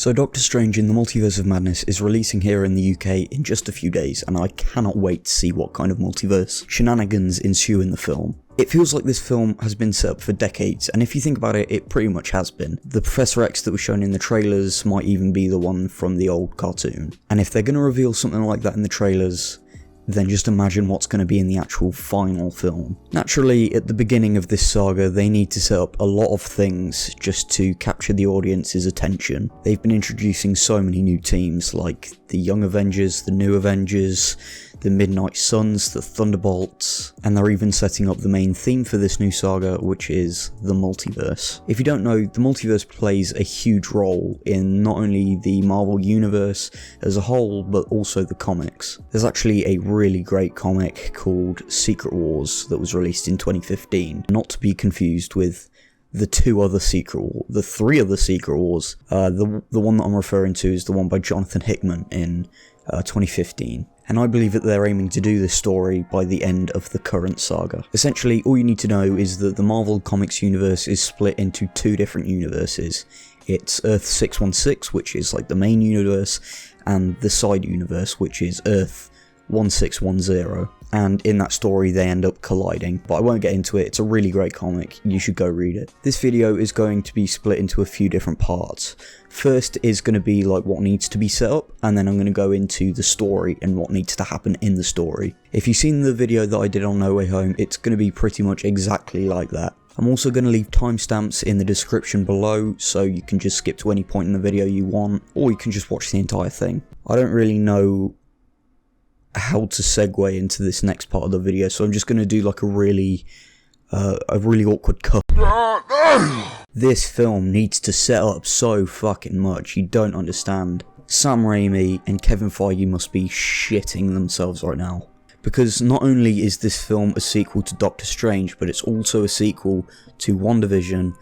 So Doctor Strange in the Multiverse of Madness is releasing here in the UK in just a few days, and I cannot wait to see what kind of multiverse shenanigans ensue in the film. It feels like this film has been set up for decades, and if you think about it, it pretty much has been. The Professor X that was shown in the trailers might even be the one from the old cartoon. And if they're going to reveal something like that in the trailers, then just imagine what's going to be in the actual final film. Naturally, at the beginning of this saga, they need to set up a lot of things just to capture the audience's attention. They've been introducing so many new teams, like the Young Avengers, the New Avengers, the Midnight Suns, the Thunderbolts, and they're even setting up the main theme for this new saga, which is the multiverse. If you don't know, the multiverse plays a huge role in not only the Marvel Universe as a whole, but also the comics. There's actually a really great comic called Secret Wars that was released in 2015, not to be confused with the three other Secret Wars. The one that I'm referring to is the one by Jonathan Hickman in 2015. And I believe that they're aiming to do this story by the end of the current saga. Essentially, all you need to know is that the Marvel Comics universe is split into two different universes. It's Earth 616, which is like the main universe, and the side universe, which is Earth 1610. And in that story they end up colliding, but I won't get into it. It's a really great comic, you should go read it. This video is going to be split into a few different parts. First is going to be like what needs to be set up, and then I'm going to go into the story and what needs to happen in the story. If you've seen the video that I did on No Way Home, it's going to be pretty much exactly like that. I'm also going to leave timestamps in the description below, so you can just skip to any point in the video you want, or you can just watch the entire thing. I don't really know how to segue into this next part of the video, so I'm just going to do like a really awkward cut. This film needs to set up so fucking much, you don't understand. Sam Raimi and Kevin Feige must be shitting themselves right now. Because not only is this film a sequel to Doctor Strange, but it's also a sequel to WandaVision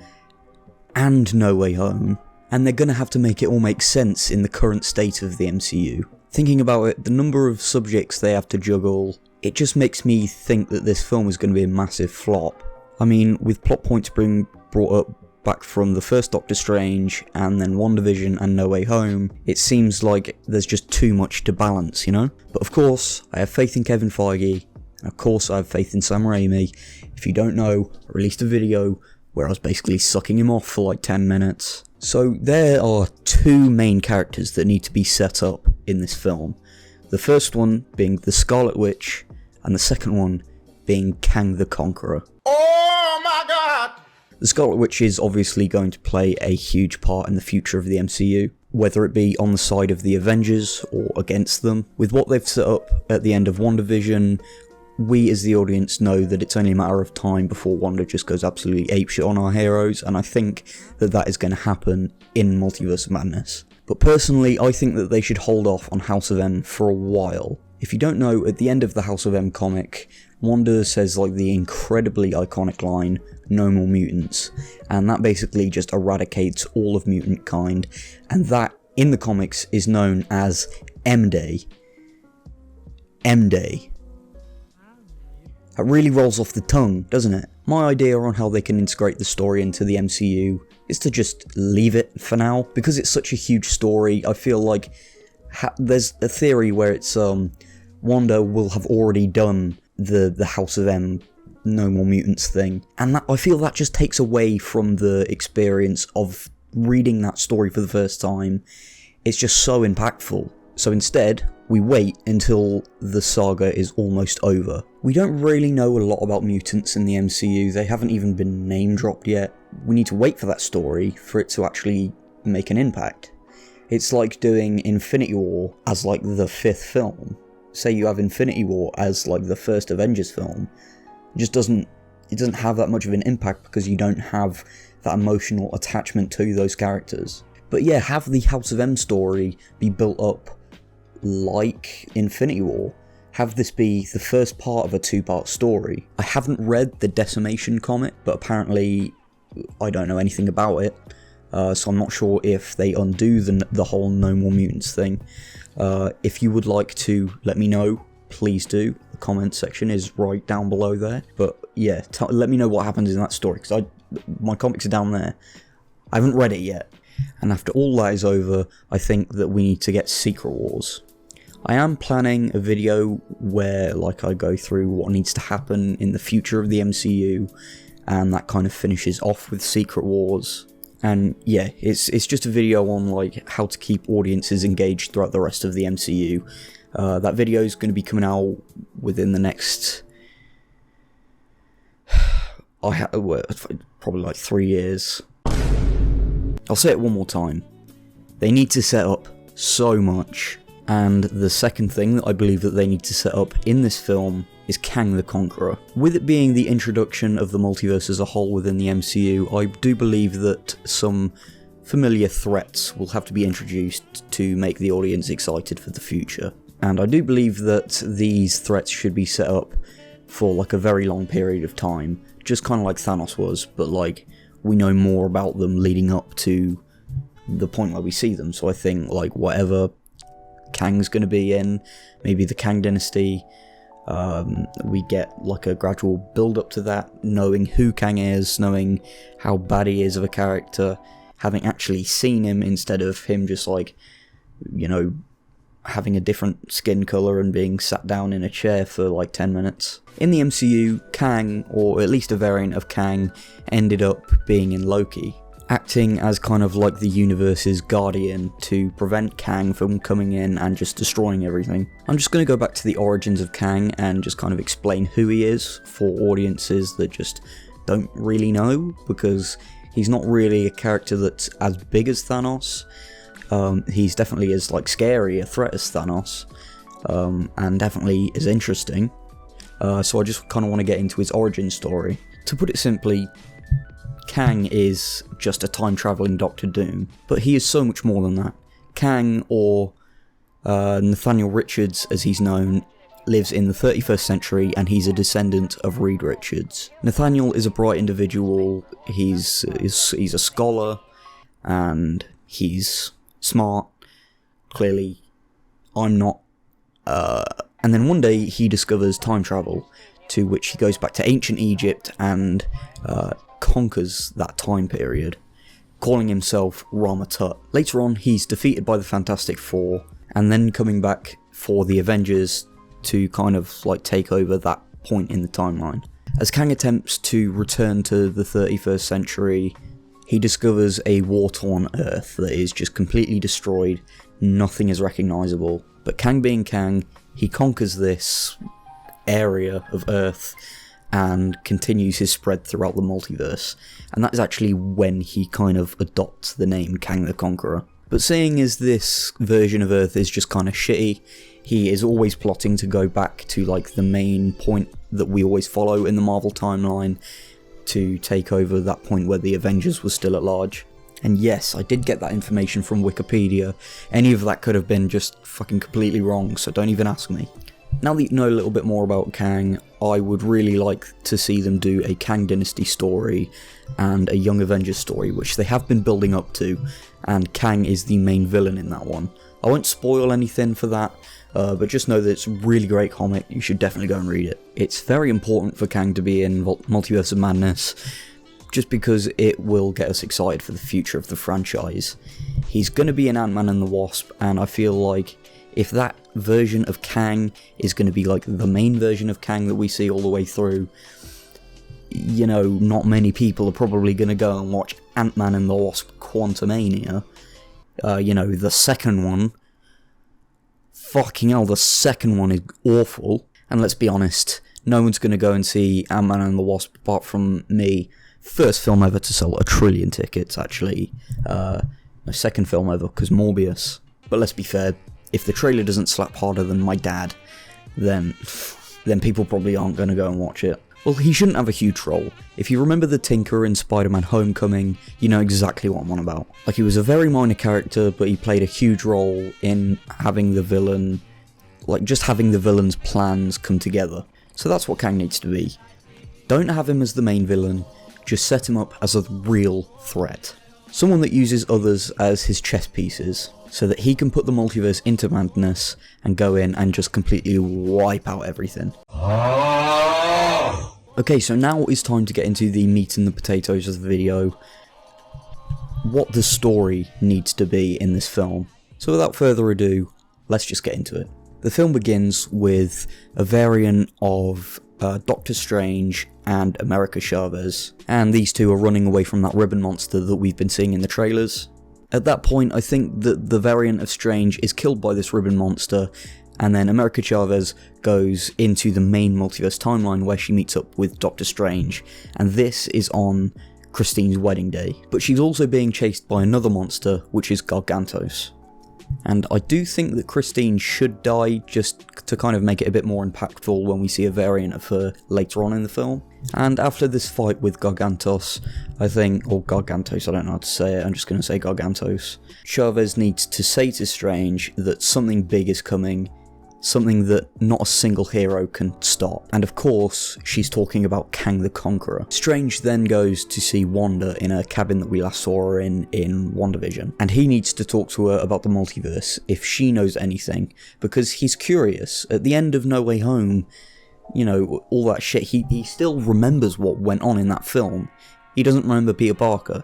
and No Way Home. And they're gonna have to make it all make sense in the current state of the MCU. Thinking about it, the number of subjects they have to juggle, it just makes me think that this film is going to be a massive flop. I mean, with plot points being brought up back from the first Doctor Strange, and then WandaVision and No Way Home, it seems like there's just too much to balance, you know? But of course, I have faith in Kevin Feige, and of course I have faith in Sam Raimi. If you don't know, I released a video where I was basically sucking him off for like 10 minutes. So there are two main characters that need to be set up in this film. The first one being the Scarlet Witch, and the second one being Kang the Conqueror. Oh my god! The Scarlet Witch is obviously going to play a huge part in the future of the MCU, whether it be on the side of the Avengers or against them. With what they've set up at the end of WandaVision, we as the audience know that it's only a matter of time before Wanda just goes absolutely apeshit on our heroes, and I think that that is going to happen in Multiverse of Madness. But personally, I think that they should hold off on House of M for a while. If you don't know, at the end of the House of M comic, Wanda says like the incredibly iconic line, "No more mutants," and that basically just eradicates all of mutant kind, and that in the comics is known as M-Day. M-Day. That really rolls off the tongue, doesn't it? My idea on how they can integrate the story into the MCU is to just leave it for now. Because it's such a huge story, I feel like there's a theory where it's Wanda will have already done the House of M No More Mutants thing. And that, I feel that just takes away from the experience of reading that story for the first time. It's just so impactful. So instead, we wait until the saga is almost over. We don't really know a lot about mutants in the MCU, they haven't even been name dropped yet. We need to wait for that story for it to actually make an impact. It's like doing Infinity War as like the 5th film. Say you have Infinity War as like the first Avengers film. It doesn't have that much of an impact because you don't have that emotional attachment to those characters. But yeah, have the House of M story be built up like Infinity War. Have this be the first part of a 2-part story. I haven't read the Decimation comic, but apparently I don't know anything about it, so I'm not sure if they undo the whole No More Mutants thing. If you would like to let me know, please do. The comment section is right down below there. But yeah, let me know what happens in that story, because my comics are down there. I haven't read it yet. and after all that is over, I think that we need to get Secret Wars. I am planning a video where like I go through what needs to happen in the future of the MCU, and that kind of finishes off with Secret Wars. And yeah, it's just a video on like how to keep audiences engaged throughout the rest of the MCU. That video is going to be coming out within the next probably like 3 years. I'll say it one more time. They need to set up so much. And the second thing that I believe that they need to set up in this film is Kang the Conqueror. With it being the introduction of the multiverse as a whole within the MCU, I do believe that some familiar threats will have to be introduced to make the audience excited for the future. And I do believe that these threats should be set up for like a very long period of time, just kind of like Thanos was, but like we know more about them leading up to the point where we see them. So I think like whatever Kang's going to be in, maybe the Kang dynasty, we get like a gradual build up to that, knowing who Kang is, knowing how bad he is of a character, having actually seen him instead of him just like, you know, having a different skin colour and being sat down in a chair for like 10 minutes. In the MCU, Kang, or at least a variant of Kang, ended up being in Loki, acting as kind of like the universe's guardian to prevent Kang from coming in and just destroying everything. I'm just going to go back to the origins of Kang and just kind of explain who he is for audiences that just don't really know, because he's not really a character that's as big as Thanos. He's definitely as like scary a threat as Thanos, and definitely as interesting. So I just kind of want to get into his origin story. To put it simply, Kang is just a time-travelling Doctor Doom, but he is so much more than that. Kang, or Nathaniel Richards as he's known, lives in the 31st century, and he's a descendant of Reed Richards. Nathaniel is a bright individual, he's a scholar, and he's smart. Clearly, I'm not. And then one day he discovers time travel, to which he goes back to ancient Egypt and conquers that time period, calling himself Rama Tut. Later on, he's defeated by the Fantastic Four, and then coming back for the Avengers to kind of like take over that point in the timeline. As Kang attempts to return to the 31st century, he discovers a war-torn Earth that is just completely destroyed, nothing is recognisable. But Kang being Kang, he conquers this area of Earth and continues his spread throughout the multiverse, and that is actually when he kind of adopts the name Kang the Conqueror. But seeing as this version of Earth is just kind of shitty, he is always plotting to go back to like the main point that we always follow in the Marvel timeline, to take over that point where the Avengers was still at large. And yes, I did get that information from Wikipedia. Any of that could have been just fucking completely wrong, so don't even ask me. Now that you know a little bit more about Kang, I would really like to see them do a Kang Dynasty story and a Young Avengers story, which they have been building up to, and Kang is the main villain in that one. I won't spoil anything for that, but just know that it's a really great comic, you should definitely go and read it. It's very important for Kang to be in Multiverse of Madness, just because it will get us excited for the future of the franchise. He's going to be in Ant-Man and the Wasp, and I feel like if that version of Kang is going to be like the main version of Kang that we see all the way through, you know, not many people are probably going to go and watch Ant-Man and the Wasp Quantumania. You know, the second one. Fucking hell, the second one is awful. And let's be honest, no one's going to go and see Ant-Man and the Wasp apart from me. First film ever to sell 1 trillion tickets, actually. My second film ever, because Morbius. But let's be fair, if the trailer doesn't slap harder than my dad, then people probably aren't going to go and watch it. Well, he shouldn't have a huge role. If you remember the Tinker in Spider-Man Homecoming, you know exactly what I'm on about. Like, he was a very minor character, but he played a huge role in having the villain, like, just having the villain's plans come together. So that's what Kang needs to be. Don't have him as the main villain, just set him up as a real threat. Someone that uses others as his chess pieces, so that he can put the multiverse into madness and go in and just completely wipe out everything. Okay, so now it's time to get into the meat and the potatoes of the video. what the story needs to be in this film. So without further ado, let's just get into it. The film begins with a variant of Doctor Strange and America Chavez, and these two are running away from that ribbon monster that we've been seeing in the trailers. At that point, I think that the variant of Strange is killed by this ribbon monster, and then America Chavez goes into the main multiverse timeline where she meets up with Doctor Strange, and this is on Christine's wedding day. But she's also being chased by another monster, which is Gargantos. And I do think that Christine should die just to kind of make it a bit more impactful when we see a variant of her later on in the film. And after this fight with Gargantos, I think, or Gargantos, I don't know how to say it, I'm just going to say Gargantos, Chavez needs to say to Strange that something big is coming, something that not a single hero can stop. And of course, she's talking about Kang the Conqueror. Strange then goes to see Wanda in a cabin that we last saw her in WandaVision. And he needs to talk to her about the multiverse, if she knows anything, because he's curious. At the end of No Way Home, you know, all that shit, he still remembers what went on in that film. He doesn't remember Peter Parker.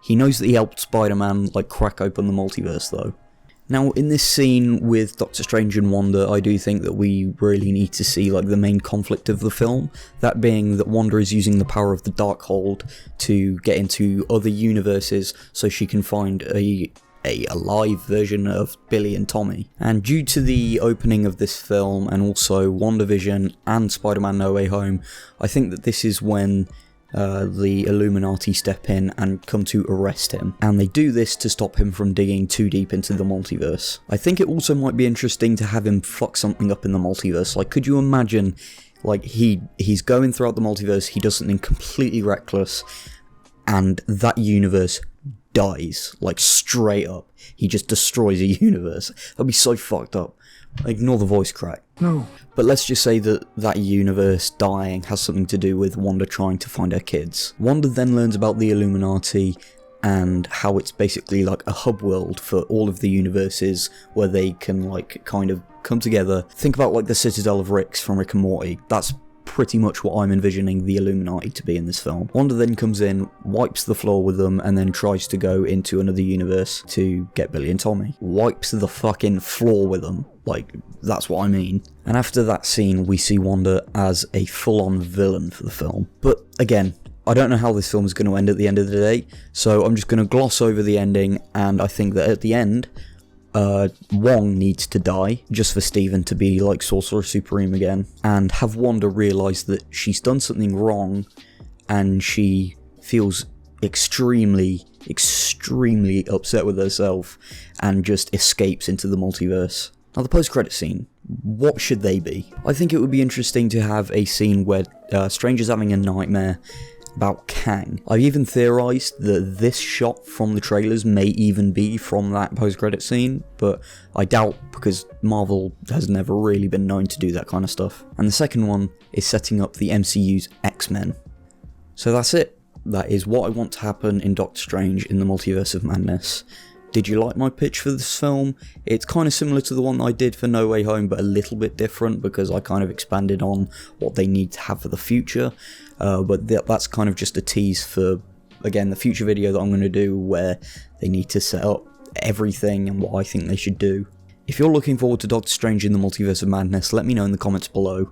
He knows that he helped Spider-Man, like, crack open the multiverse, though. Now, in this scene with Doctor Strange and Wanda, I do think that we really need to see, like, the main conflict of the film. That being that Wanda is using the power of the Darkhold to get into other universes so she can find a live version of Billy and Tommy. And due to the opening of this film, and also WandaVision and Spider-Man No Way Home, I think that this is when the Illuminati step in and come to arrest him, and they do this to stop him from digging too deep into the multiverse. I think it also might be interesting to have him fuck something up in the multiverse. Like, could you imagine, like, he's going throughout the multiverse, he does something completely reckless, and that universe dies, like, straight up. He just destroys a universe. That'd be so fucked up. Ignore the voice crack. No. But let's just say that that universe dying has something to do with Wanda trying to find her kids. Wanda then learns about the Illuminati and how it's basically like a hub world for all of the universes where they can, like, kind of come together. Think about, like, the Citadel of Ricks from Rick and Morty. That's pretty much what I'm envisioning the Illuminati to be in this film. Wanda then comes in, wipes the floor with them, and then tries to go into another universe to get Billy and Tommy. Wipes the fucking floor with them. Like, that's what I mean. And after that scene, we see Wanda as a full-on villain for the film. But again, I don't know how this film is going to end at the end of the day, so I'm just going to gloss over the ending, and I think that at the end, Wong needs to die, just for Steven to be, like, Sorcerer Supreme again, and have Wanda realise that she's done something wrong, and she feels extremely upset with herself, and just escapes into the multiverse. Now, the post-credit scene, what should they be? I think it would be interesting to have a scene where Strange is having a nightmare about Kang. I've even theorised that this shot from the trailers may even be from that post-credit scene, but I doubt, because Marvel has never really been known to do that kind of stuff. And the second one is setting up the MCU's X-Men. So that's it. That is what I want to happen in Doctor Strange in the Multiverse of Madness. Did you like my pitch for this film? It's kind of similar to the one I did for No Way Home, but a little bit different because I kind of expanded on what they need to have for the future. But that's kind of just a tease for, again, the future video that I'm going to do where they need to set up everything and what I think they should do. If you're looking forward to Doctor Strange in the Multiverse of Madness, let me know in the comments below.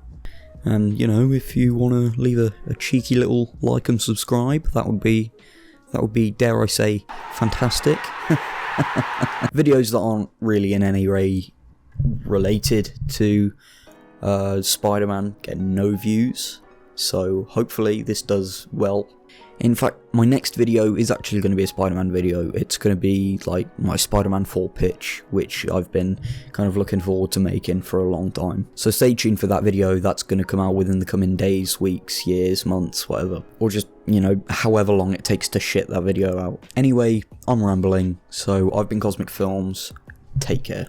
And, you know, if you want to leave a cheeky little like and subscribe, that would be, dare I say, fantastic. Videos that aren't really in any way related to Spider-Man get no views, so hopefully this does well. In fact, my next video is actually going to be a Spider-Man video. It's going to be like my Spider-Man 4 pitch, which I've been kind of looking forward to making for a long time. So stay tuned for that video. That's going to come out within the coming days, weeks, years, months, whatever. Or just, you know, however long it takes to shit that video out. Anyway, I'm rambling, so I've been Cosmic Films. Take care.